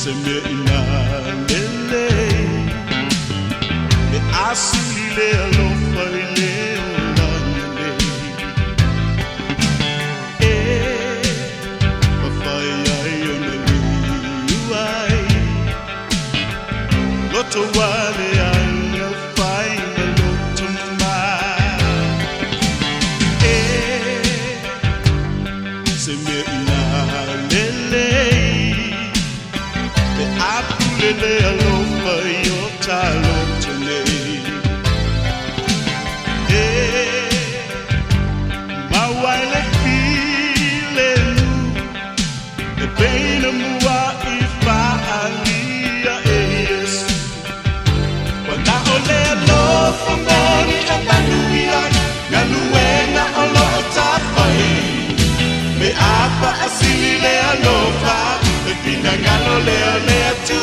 se me ina lele me asile lo faile olane papaya yone liuai loto wale anga faina loto ma se me ina lele Lele alofa yo talo tone ma waile feeling the pain of mua ifa alia yes when I ole alofa moni kapanuia galuena olota fai me apa asili le alofa pinangalo le tu